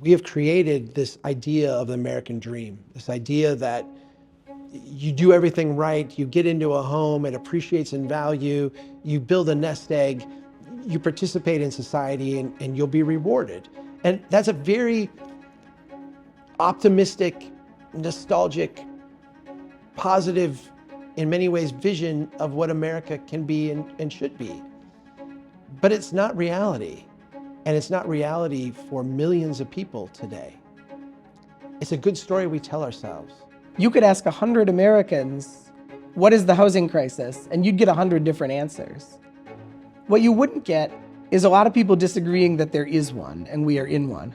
We have created this idea of the American dream, this idea that you do everything right, you get into a home, it appreciates in value, you build a nest egg, you participate in society, and you'll be rewarded. And that's a very optimistic, nostalgic, positive, in many ways, vision of what America can be and should be. But it's not reality. And it's not reality for millions of people today. It's a good story we tell ourselves. You could ask 100 Americans, what is the housing crisis? And you'd get 100 different answers. What you wouldn't get is a lot of people disagreeing that there is one and we are in one.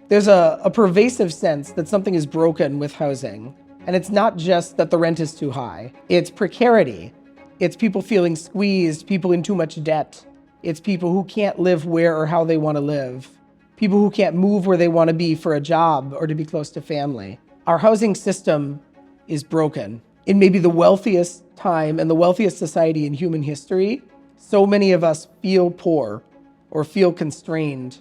There's a pervasive sense that something is broken with housing. And it's not just that the rent is too high. It's precarity. It's people feeling squeezed, people in too much debt. It's people who can't live where or how they want to live. People who can't move where they want to be for a job or to be close to family. Our housing system is broken. In maybe the wealthiest time and the wealthiest society in human history, so many of us feel poor or feel constrained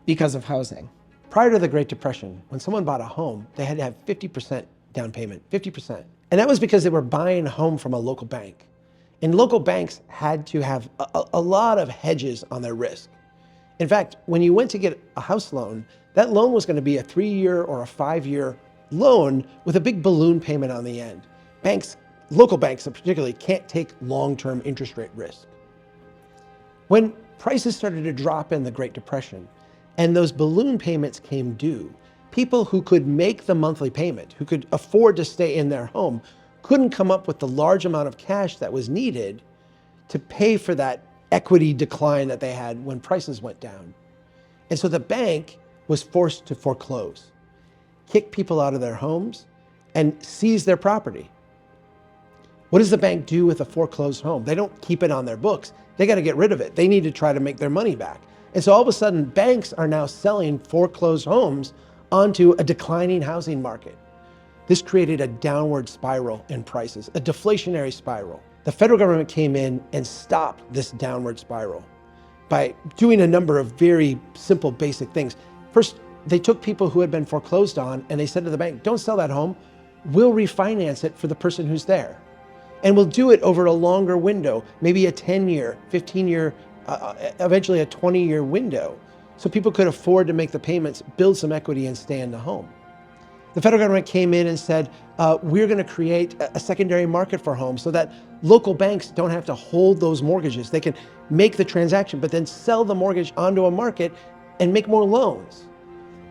because of housing. Prior to the Great Depression, when someone bought a home, they had to have 50% down payment, 50%. And that was because they were buying a home from a local bank. And local banks had to have a lot of hedges on their risk. In fact, when you went to get a house loan, that loan was going to be a 3-year or a 5-year loan with a big balloon payment on the end. Banks, local banks particularly, can't take long-term interest rate risk. When prices started to drop in the Great Depression and those balloon payments came due, people who could make the monthly payment, who could afford to stay in their home, couldn't come up with the large amount of cash that was needed to pay for that equity decline that they had when prices went down. And so the bank was forced to foreclose, kick people out of their homes, and seize their property. What does the bank do with a foreclosed home? They don't keep it on their books. They got to get rid of it. They need to try to make their money back. And so all of a sudden, banks are now selling foreclosed homes onto a declining housing market. This created a downward spiral in prices, a deflationary spiral. The federal government came in and stopped this downward spiral by doing a number of very simple, basic things. First, they took people who had been foreclosed on and they said to the bank, don't sell that home. We'll refinance it for the person who's there. And we'll do it over a longer window, maybe a 10-year, 15-year, eventually a 20-year window. So people could afford to make the payments, build some equity, and stay in the home. The federal government came in and said, we're going to create a secondary market for homes so that local banks don't have to hold those mortgages. They can make the transaction, but then sell the mortgage onto a market and make more loans.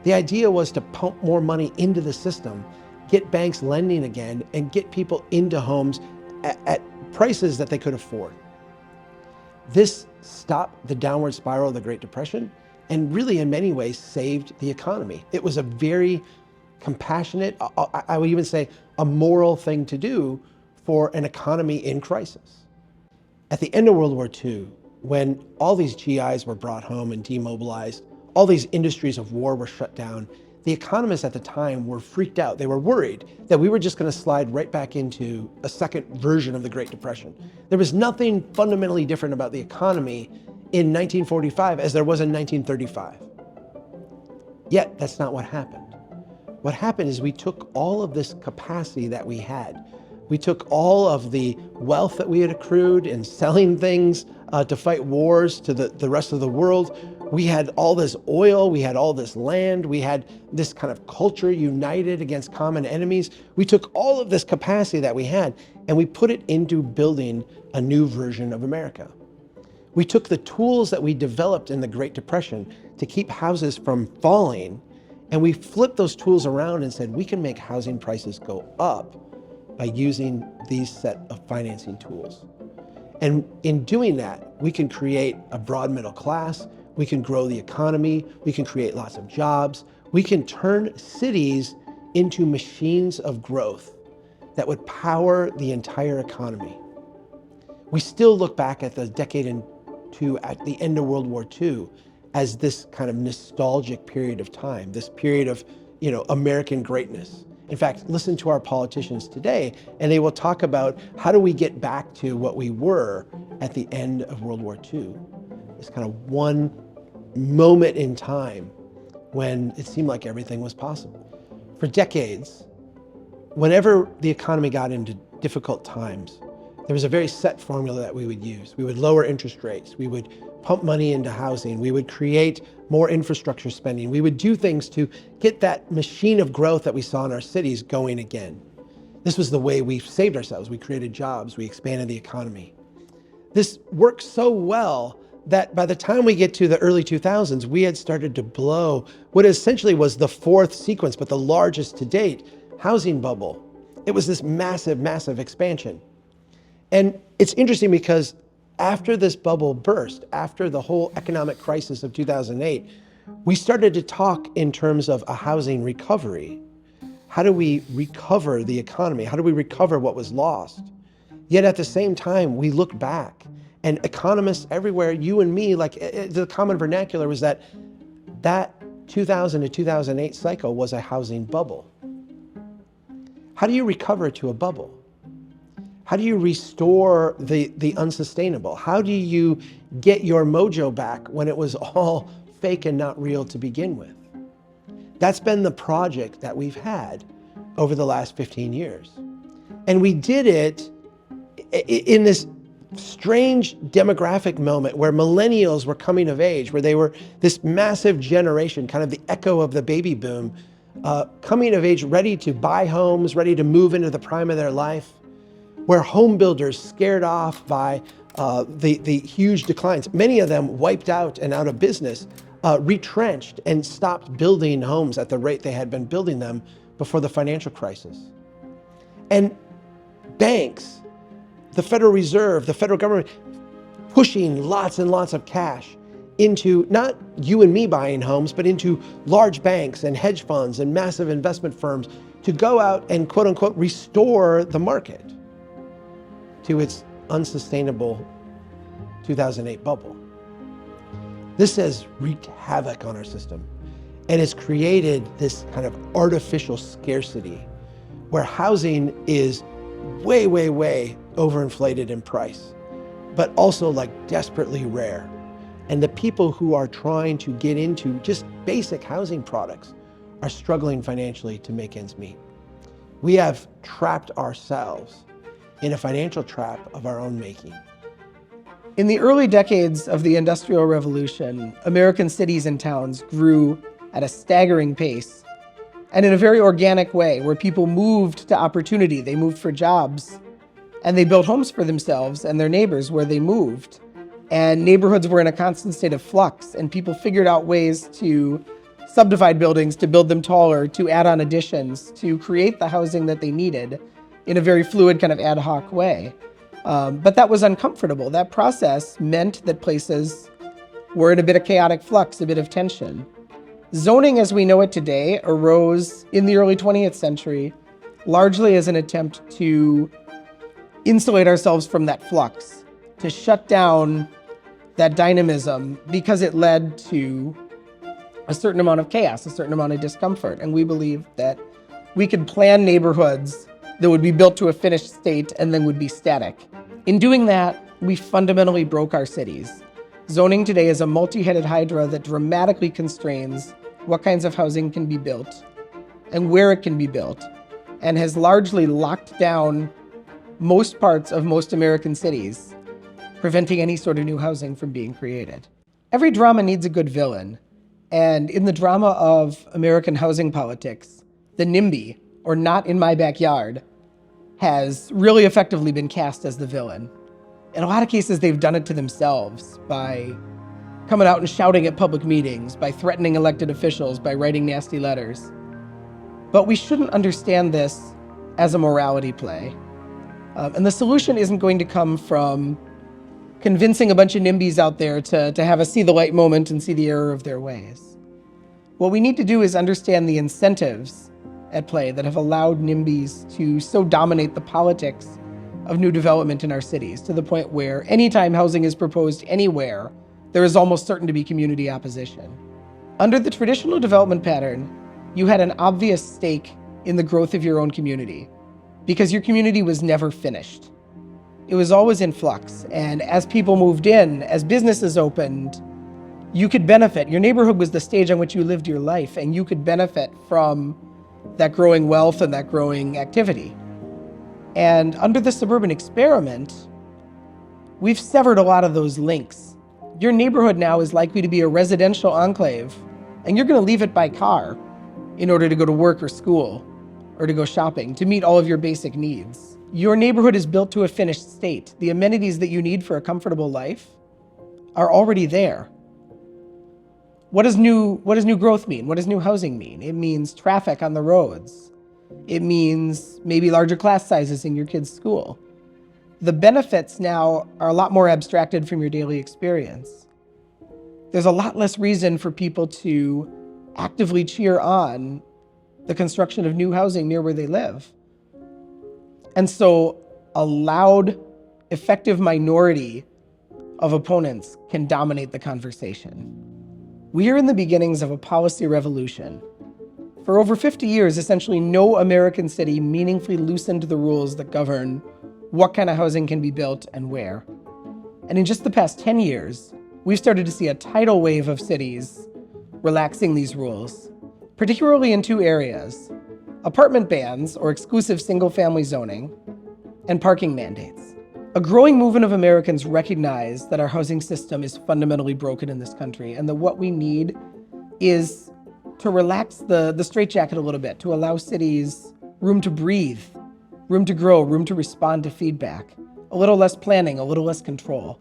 The idea was to pump more money into the system, get banks lending again, and get people into homes at prices that they could afford. This stopped the downward spiral of the Great Depression and really in many ways saved the economy. It was a very compassionate, I would even say a moral thing to do for an economy in crisis. At the end of World War II, when all these GIs were brought home and demobilized, all these industries of war were shut down, the economists at the time were freaked out. They were worried that we were just going to slide right back into a second version of the Great Depression. There was nothing fundamentally different about the economy in 1945 as there was in 1935. Yet, that's not what happened. What happened is we took all of this capacity that we had. We took all of the wealth that we had accrued in selling things to fight wars to the rest of the world. We had all this oil, we had all this land, we had this kind of culture united against common enemies. We took all of this capacity that we had and we put it into building a new version of America. We took the tools that we developed in the Great Depression to keep houses from falling, and we flipped those tools around and said, we can make housing prices go up by using these set of financing tools. And in doing that, we can create a broad middle class, we can grow the economy, we can create lots of jobs, we can turn cities into machines of growth that would power the entire economy. We still look back at the decade at the end of World War II as this kind of nostalgic period of time, this period of, American greatness. In fact, listen to our politicians today, and they will talk about how do we get back to what we were at the end of World War II. This kind of one moment in time when it seemed like everything was possible. For decades, whenever the economy got into difficult times, there was a very set formula that we would use. We would lower interest rates. We would pump money into housing. We would create more infrastructure spending. We would do things to get that machine of growth that we saw in our cities going again. This was the way we saved ourselves. We created jobs. We expanded the economy. This worked so well that by the time we get to the early 2000s, we had started to blow what essentially was the fourth sequence, but the largest to date, housing bubble. It was this massive, massive expansion. And it's interesting because after this bubble burst, after the whole economic crisis of 2008, we started to talk in terms of a housing recovery. How do we recover the economy? How do we recover what was lost? Yet at the same time, we look back, and economists everywhere, you and me, like the common vernacular was that 2000 to 2008 cycle was a housing bubble. How do you recover to a bubble? How do you restore the unsustainable? How do you get your mojo back when it was all fake and not real to begin with? That's been the project that we've had over the last 15 years. And we did it in this strange demographic moment where millennials were coming of age, where they were this massive generation, kind of the echo of the baby boom, coming of age, ready to buy homes, ready to move into the prime of their life, where home builders, scared off by the huge declines, many of them wiped out and out of business, retrenched and stopped building homes at the rate they had been building them before the financial crisis. And banks, the Federal Reserve, the federal government, pushing lots and lots of cash into not you and me buying homes, but into large banks and hedge funds and massive investment firms to go out and quote unquote restore the market to its unsustainable 2008 bubble. This has wreaked havoc on our system, and it's created this kind of artificial scarcity where housing is way, way, way overinflated in price, but also like desperately rare. And the people who are trying to get into just basic housing products are struggling financially to make ends meet. We have trapped ourselves in a financial trap of our own making. In the early decades of the Industrial Revolution, American cities and towns grew at a staggering pace and in a very organic way, where people moved to opportunity. They moved for jobs, and they built homes for themselves and their neighbors where they moved. And neighborhoods were in a constant state of flux, and people figured out ways to subdivide buildings, to build them taller, to add on additions, to create the housing that they needed in a very fluid kind of ad hoc way. But that was uncomfortable. That process meant that places were in a bit of chaotic flux, a bit of tension. Zoning as we know it today arose in the early 20th century, largely as an attempt to insulate ourselves from that flux, to shut down that dynamism, because it led to a certain amount of chaos, a certain amount of discomfort. And we believed that we could plan neighborhoods that would be built to a finished state and then would be static. In doing that, we fundamentally broke our cities. Zoning today is a multi-headed hydra that dramatically constrains what kinds of housing can be built and where it can be built, and has largely locked down most parts of most American cities, preventing any sort of new housing from being created. Every drama needs a good villain, and in the drama of American housing politics, the NIMBY, or not in my backyard, has really effectively been cast as the villain. In a lot of cases, they've done it to themselves by coming out and shouting at public meetings, by threatening elected officials, by writing nasty letters. But we shouldn't understand this as a morality play. And the solution isn't going to come from convincing a bunch of NIMBYs out there to have a see the light moment and see the error of their ways. What we need to do is understand the incentives at play that have allowed NIMBYs to so dominate the politics of new development in our cities, to the point where anytime housing is proposed anywhere, there is almost certain to be community opposition. Under the traditional development pattern, you had an obvious stake in the growth of your own community, because your community was never finished. It was always in flux, and as people moved in, as businesses opened, you could benefit. Your neighborhood was the stage on which you lived your life, and you could benefit from that growing wealth and that growing activity. And under the suburban experiment, we've severed a lot of those links. Your neighborhood now is likely to be a residential enclave, and you're going to leave it by car in order to go to work or school or to go shopping, to meet all of your basic needs. Your neighborhood is built to a finished state. The amenities that you need for a comfortable life are already there. What does new growth mean? What does new housing mean? It means traffic on the roads. It means maybe larger class sizes in your kids' school. The benefits now are a lot more abstracted from your daily experience. There's a lot less reason for people to actively cheer on the construction of new housing near where they live. And so a loud, effective minority of opponents can dominate the conversation. We are in the beginnings of a policy revolution. For over 50 years, essentially no American city meaningfully loosened the rules that govern what kind of housing can be built and where. And in just the past 10 years, we've started to see a tidal wave of cities relaxing these rules, particularly in two areas: apartment bans or exclusive single-family zoning, and parking mandates. A growing movement of Americans recognize that our housing system is fundamentally broken in this country, and that what we need is to relax the straitjacket a little bit, to allow cities room to breathe, room to grow, room to respond to feedback, a little less planning, a little less control.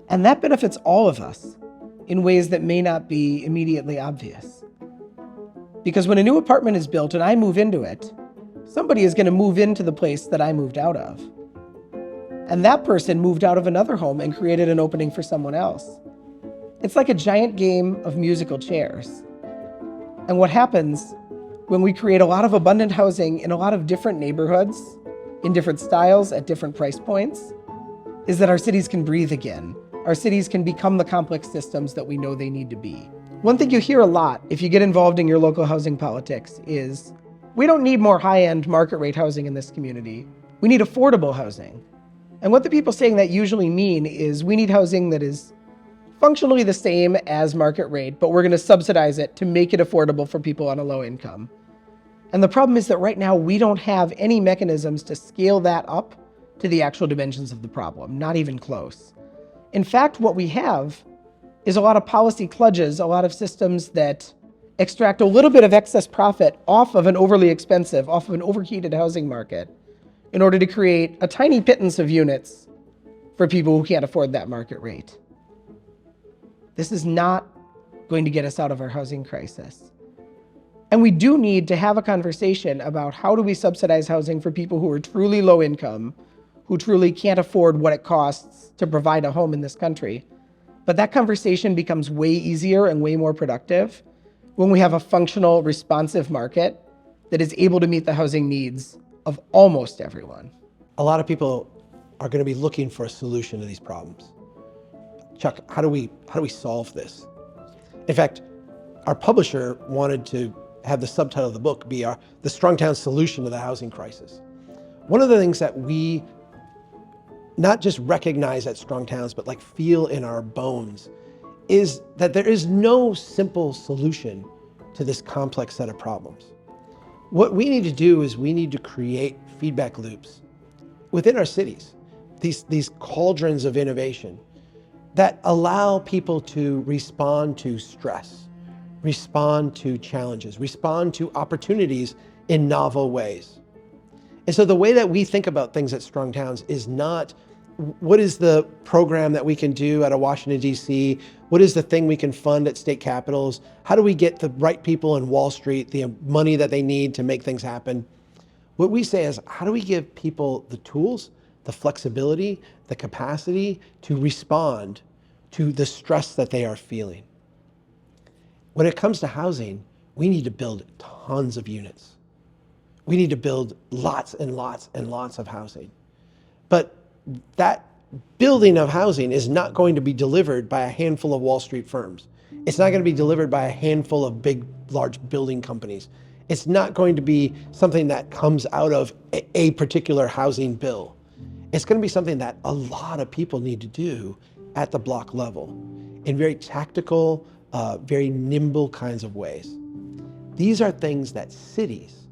And that benefits all of us in ways that may not be immediately obvious. Because when a new apartment is built and I move into it, somebody is going to move into the place that I moved out of. And that person moved out of another home and created an opening for someone else. It's like a giant game of musical chairs. And what happens when we create a lot of abundant housing in a lot of different neighborhoods, in different styles, at different price points, is that our cities can breathe again. Our cities can become the complex systems that we know they need to be. One thing you hear a lot if you get involved in your local housing politics is, we don't need more high-end market rate housing in this community. We need affordable housing. And what the people saying that usually mean is, we need housing that is functionally the same as market rate, but we're going to subsidize it to make it affordable for people on a low income. And the problem is that right now we don't have any mechanisms to scale that up to the actual dimensions of the problem, not even close. In fact, what we have is a lot of policy kludges, a lot of systems that extract a little bit of excess profit off of an overly expensive, off of an overheated housing market, in order to create a tiny pittance of units for people who can't afford that market rate. This is not going to get us out of our housing crisis. And we do need to have a conversation about how do we subsidize housing for people who are truly low income, who truly can't afford what it costs to provide a home in this country. But that conversation becomes way easier and way more productive when we have a functional, responsive market that is able to meet the housing needs of almost everyone. A lot of people are going to be looking for a solution to these problems. Chuck, how do we solve this? In fact, our publisher wanted to have the subtitle of the book be the Strongtown Solution to the Housing Crisis. One of the things that we not just recognize at Strongtowns, but like feel in our bones, is that there is no simple solution to this complex set of problems. What we need to do is we need to create feedback loops within our cities, these cauldrons of innovation that allow people to respond to stress, respond to challenges, respond to opportunities in novel ways. And so the way that we think about things at Strong Towns is not, what is the program that we can do out of Washington, D.C.? What is the thing we can fund at state capitals? How do we get the right people in Wall Street the money that they need to make things happen? What we say is, how do we give people the tools, the flexibility, the capacity to respond to the stress that they are feeling? When it comes to housing, we need to build tons of units. We need to build lots and lots and lots of housing. But that building of housing is not going to be delivered by a handful of Wall Street firms. It's not going to be delivered by a handful of big, large building companies. It's not going to be something that comes out of a particular housing bill. It's going to be something that a lot of people need to do at the block level in very tactical, very nimble kinds of ways. These are things that cities,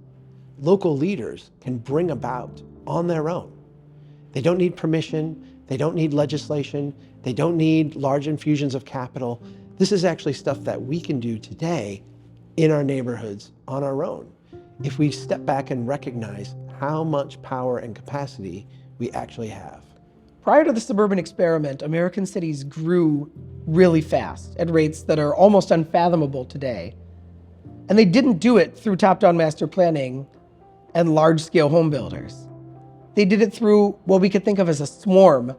local leaders can bring about on their own. They don't need permission, they don't need legislation, they don't need large infusions of capital. This is actually stuff that we can do today in our neighborhoods on our own, if we step back and recognize how much power and capacity we actually have. Prior to the suburban experiment, American cities grew really fast at rates that are almost unfathomable today. And they didn't do it through top-down master planning and large-scale home builders. They did it through what we could think of as a swarm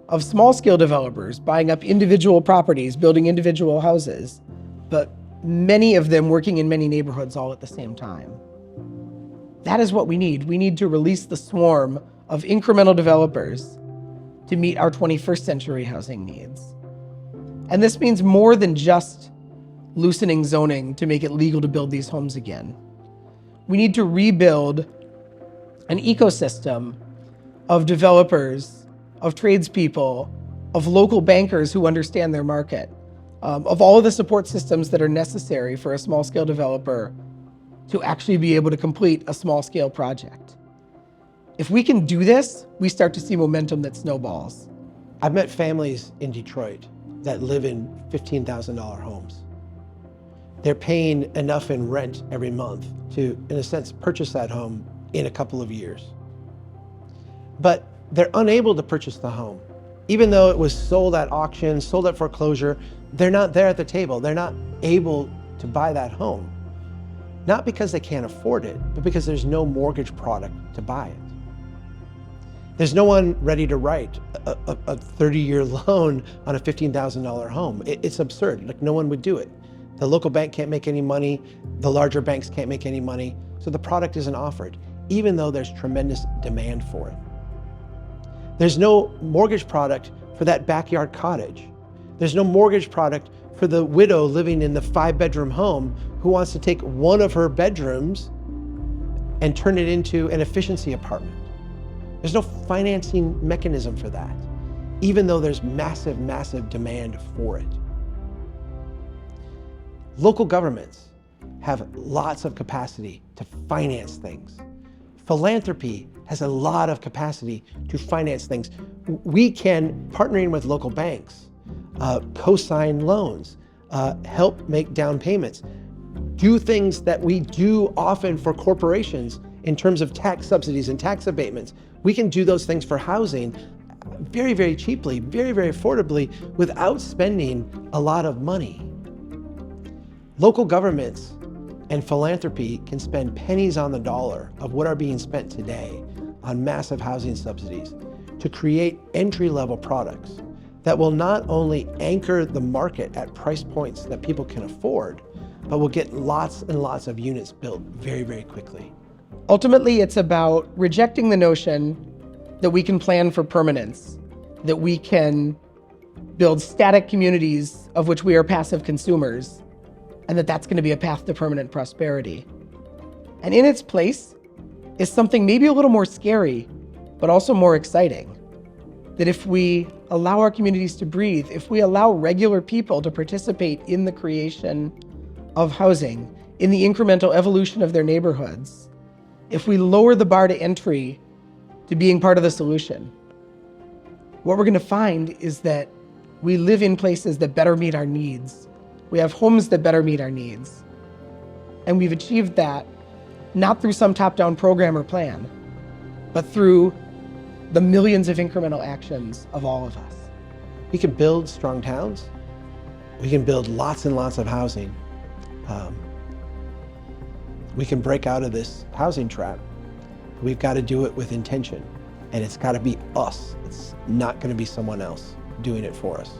of small-scale developers buying up individual properties, building individual houses, but many of them working in many neighborhoods all at the same time. That is what we need. We need to release the swarm of incremental developers to meet our 21st century housing needs. And this means more than just loosening zoning to make it legal to build these homes again. We need to rebuild an ecosystem of developers, of tradespeople, of local bankers who understand their market, of all of the support systems that are necessary for a small-scale developer to actually be able to complete a small-scale project. If we can do this, we start to see momentum that snowballs. I've met families in Detroit that live in $15,000 homes. They're paying enough in rent every month to, in a sense, purchase that home in a couple of years. But they're unable to purchase the home. Even though it was sold at auction, sold at foreclosure, they're not there at the table. They're not able to buy that home. Not because they can't afford it, but because there's no mortgage product to buy it. There's no one ready to write a 30-year loan on a $15,000 home. It's absurd. Like, no one would do it. The local bank can't make any money. The larger banks can't make any money. So the product isn't offered, even though there's tremendous demand for it. There's no mortgage product for that backyard cottage. There's no mortgage product for the widow living in the 5-bedroom home who wants to take one of her bedrooms and turn it into an efficiency apartment. There's no financing mechanism for that, even though there's massive, massive demand for it. Local governments have lots of capacity to finance things. Philanthropy has a lot of capacity to finance things. We can, partnering with local banks, co-sign loans, help make down payments, do things that we do often for corporations in terms of tax subsidies and tax abatements. We can do those things for housing very, very cheaply, very, very affordably, without spending a lot of money. Local governments and philanthropy can spend pennies on the dollar of what are being spent today on massive housing subsidies to create entry-level products that will not only anchor the market at price points that people can afford, but will get lots and lots of units built very, very quickly. Ultimately, it's about rejecting the notion that we can plan for permanence, that we can build static communities of which we are passive consumers, and that that's going to be a path to permanent prosperity. And in its place is something maybe a little more scary, but also more exciting. That if we allow our communities to breathe, if we allow regular people to participate in the creation of housing, in the incremental evolution of their neighborhoods, if we lower the bar to entry to being part of the solution, what we're going to find is that we live in places that better meet our needs. We have homes that better meet our needs. And we've achieved that not through some top-down program or plan, but through the millions of incremental actions of all of us. We can build strong towns. We can build lots and lots of housing. We can break out of this housing trap. We've got to do it with intention, and it's got to be us. It's not going to be someone else doing it for us.